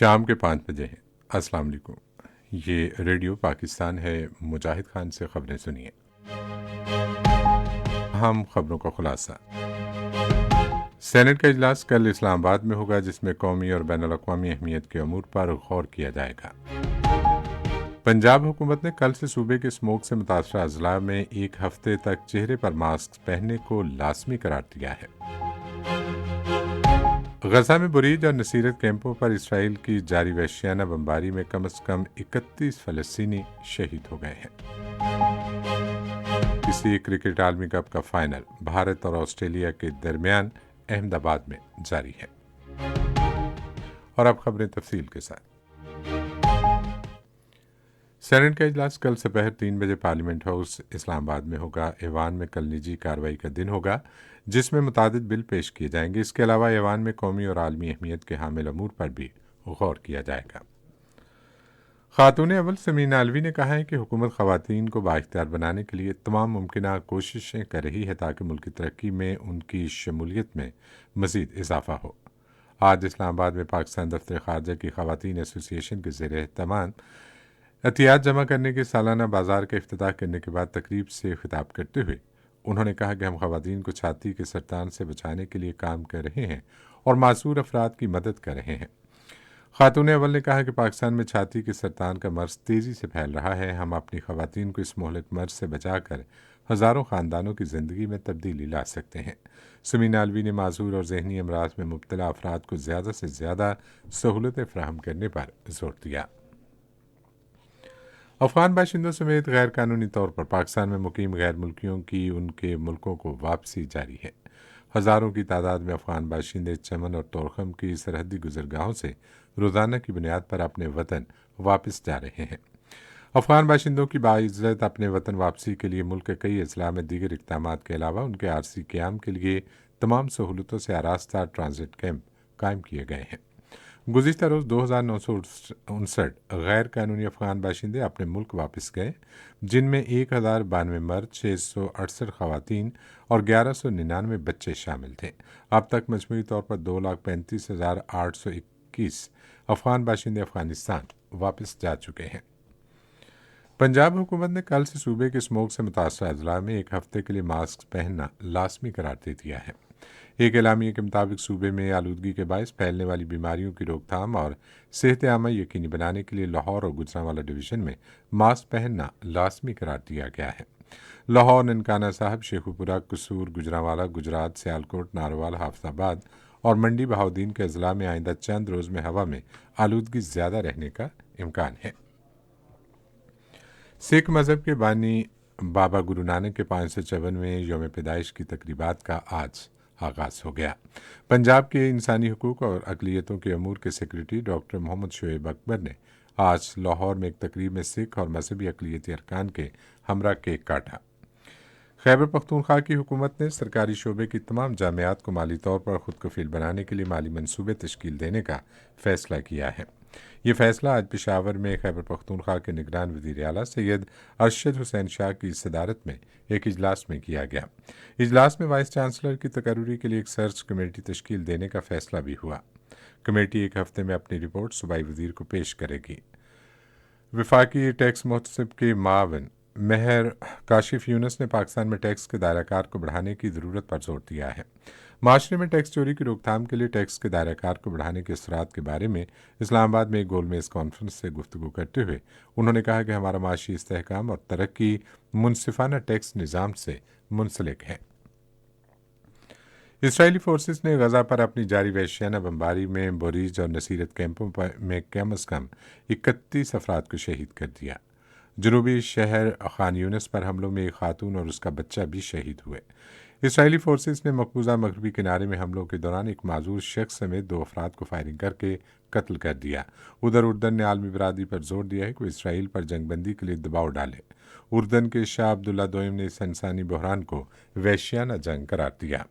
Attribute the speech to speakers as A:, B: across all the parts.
A: شام کے 5 بجے ہیں۔ السلام علیکم، یہ ریڈیو پاکستان ہے۔ مجاہد خان سے خبریں سنیے۔ اہم خبروں کا خلاصہ۔ سینٹ کا اجلاس کل اسلام آباد میں ہوگا، جس میں قومی اور بین الاقوامی اہمیت کے امور پر غور کیا جائے گا۔ پنجاب حکومت نے کل سے صوبے کے اسموک سے متاثرہ اضلاع میں 1 ہفتے تک چہرے پر ماسک پہننے کو لازمی قرار دیا ہے۔ غزہ میں بریج اور نصیرت کیمپوں پر اسرائیل کی جاری وحشیانہ بمباری میں کم از کم 31 فلسطینی شہید ہو گئے ہیں۔ کسی کرکٹ عالمی کپ کا فائنل بھارت اور آسٹریلیا کے درمیان احمد آباد میں جاری ہے۔ اور اب خبریں تفصیل کے ساتھ۔ سینٹ کا اجلاس کل دوپہر 3 بجے پارلیمنٹ ہاؤس اسلام آباد میں ہوگا۔ ایوان میں کل نجی کارروائی کا دن ہوگا، جس میں متعدد بل پیش کیے جائیں گے۔ اس کے علاوہ ایوان میں قومی اور عالمی اہمیت کے حامل امور پر بھی غور کیا جائے گا۔ خاتون اول سمین علوی نے کہا ہے کہ حکومت خواتین کو بااختیار بنانے کے لیے تمام ممکنہ کوششیں کر رہی ہے تاکہ ملکی ترقی میں ان کی شمولیت میں مزید اضافہ ہو۔ آج اسلام آباد میں پاکستان دفتر خارجہ کی خواتین ایسوسی ایشن کے زیر اہتمام عطیات جمع کرنے کے سالانہ بازار کا افتتاح کرنے کے بعد تقریب سے خطاب کرتے ہوئے انہوں نے کہا کہ ہم خواتین کو چھاتی کے سرطان سے بچانے کے لیے کام کر رہے ہیں اور معذور افراد کی مدد کر رہے ہیں۔ خاتون اول نے کہا کہ پاکستان میں چھاتی کے سرطان کا مرض تیزی سے پھیل رہا ہے۔ ہم اپنی خواتین کو اس مہلک مرض سے بچا کر ہزاروں خاندانوں کی زندگی میں تبدیلی لا سکتے ہیں۔ سمین علوی نے معذور اور ذہنی امراض میں مبتلا افراد کو زیادہ سے زیادہ سہولتیں فراہم کرنے پر زور دیا۔ افغان باشندوں سمیت غیر قانونی طور پر پاکستان میں مقیم غیر ملکیوں کی ان کے ملکوں کو واپسی جاری ہے۔ ہزاروں کی تعداد میں افغان باشندے چمن اور طورخم کی سرحدی گزرگاہوں سے روزانہ کی بنیاد پر اپنے وطن واپس جا رہے ہیں۔ افغان باشندوں کی باعزت اپنے وطن واپسی کے لیے ملک کے کئی اضلاع میں دیگر اقدامات کے علاوہ ان کے عارضی قیام کے لیے تمام سہولتوں سے آراستہ ٹرانزٹ کیمپ قائم کیے گئے ہیں۔ گزشتہ روز 2959 غیر قانونی افغان باشندے اپنے ملک واپس گئے، جن میں 1092 مرد، 668 خواتین اور 1199 بچے شامل تھے۔ اب تک مجموعی طور پر 2,35,821 افغان باشندے افغانستان واپس جا چکے ہیں۔ پنجاب حکومت نے کل سے صوبے کے اسموک سے متاثرہ اضلاع میں 1 ہفتے کے لیے ماسک پہننا لازمی قرار دے دیا ہے۔ ایک اعلامیے کے مطابق صوبے میں آلودگی کے باعث پھیلنے والی بیماریوں کی روک تھام اور صحت عامہ یقینی بنانے کے لیے لاہور اور گجرانوالہ ڈویژن میں ماسک پہننا لازمی قرار دیا گیا ہے۔ لاہور، ننکانہ صاحب، شیخوپورہ، قصور، گجرانوالہ، گجرات، سیالکوٹ، ناروال، حافظ آباد اور منڈی بہاؤدین کے اضلاع میں آئندہ چند روز میں ہوا میں آلودگی زیادہ رہنے کا امکان ہے۔ سکھ مذہب کے بانی بابا گرو نانک کے 554ویں یوم پیدائش کی تقریبات کا آج آغاز ہو گیا۔ پنجاب کے انسانی حقوق اور اقلیتوں کے امور کے سیکریٹری ڈاکٹر محمد شعیب اکبر نے آج لاہور میں ایک تقریب میں سکھ اور مذہبی اقلیتی ارکان کے ہمراہ کیک کاٹا۔ خیبر پختونخوا کی حکومت نے سرکاری شعبے کی تمام جامعات کو مالی طور پر خود کفیل بنانے کے لیے مالی منصوبے تشکیل دینے کا فیصلہ کیا ہے۔ یہ فیصلہ آج پشاور میں خیبر پختونخوا کے نگران وزیر اعلیٰ سید ارشد حسین شاہ کی صدارت میں ایک اجلاس میں کیا گیا۔ اجلاس میں وائس چانسلر کی تقرری کے لیے ایک سرچ کمیٹی تشکیل دینے کا فیصلہ بھی ہوا۔ کمیٹی 1 ہفتے میں اپنی رپورٹ صوبائی وزیر کو پیش کرے گی۔ وفاقی ٹیکس محتسب کے معاون مہر کاشف یونس نے پاکستان میں ٹیکس کے دائرہ کار کو بڑھانے کی ضرورت پر زور دیا ہے۔ معاشرے میں ٹیکس چوری کی روک تھام کے لیے ٹیکس کے دائرہ کار کو بڑھانے کے اثرات کے بارے میں اسلام آباد میں ایک گول میز کانفرنس سے گفتگو کرتے ہوئے انہوں نے کہا کہ ہمارا معاشی استحکام اور ترقی منصفانہ ٹیکس نظام سے منسلک ہے۔ اسرائیلی فورسز نے غزہ پر اپنی جاری وحشیانہ بمباری میں بریج اور نصیرت کیمپوں میں کم از کم 31 افراد کو شہید کر دیا۔ جنوبی شہر خان یونس پر حملوں میں ایک خاتون اور اس کا بچہ بھی شہید ہوئے۔ اسرائیلی فورسز نے مقبوضہ مغربی کنارے میں حملوں کے دوران ایک معذور شخص سمیت 2 افراد کو فائرنگ کر کے قتل کر دیا۔ ادھر اردن نے عالمی برادری پر زور دیا ہے کہ وہ اسرائیل پر جنگ بندی کے لیے دباؤ ڈالے۔ اردن کے شاہ عبداللہ دوئم نے اس انسانی بحران کو وحشیانہ جنگ قرار دیا۔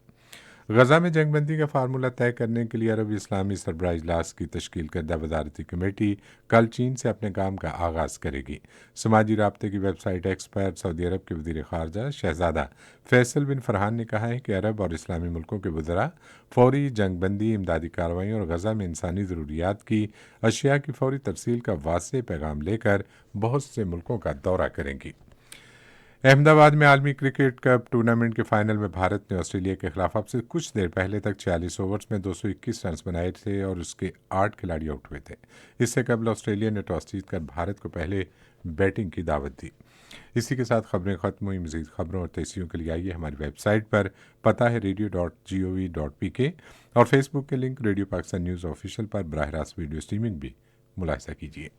A: غزہ میں جنگ بندی کا فارمولہ طے کرنے کے لیے عرب اسلامی سربراہ اجلاس کی تشکیل کردہ وزارتی کمیٹی کل چین سے اپنے کام کا آغاز کرے گی۔ سماجی رابطے کی ویب سائٹ ایکس پر سعودی عرب کے وزیر خارجہ شہزادہ فیصل بن فرحان نے کہا ہے کہ عرب اور اسلامی ملکوں کے وزراء فوری جنگ بندی، امدادی کارروائیوں اور غزہ میں انسانی ضروریات کی اشیاء کی فوری ترسیل کا واضح پیغام لے کر بہت سے ملکوں کا دورہ کریں گی۔ احمد آباد میں عالمی کرکٹ کپ ٹورنامنٹ کے فائنل میں بھارت نے آسٹریلیا کے خلاف اب سے کچھ دیر پہلے تک 46 اوورز میں 221 رنز بنائے تھے اور اس کے 8 کھلاڑی آؤٹ ہوئے تھے۔ اس سے قبل آسٹریلیا نے ٹاس جیت کر بھارت کو پہلے بیٹنگ کی دعوت دی۔ اسی کے ساتھ خبریں ختم ہوئی۔ مزید خبروں اور تجزیوں کے لیے آئیے ہماری ویب سائٹ پر، پتہ ہے radio.gov.pk، اور فیس بک کے link radio Pakistan news official پر براہ راست ویڈیو اسٹریمنگ بھی ملاحظہ کیجیے۔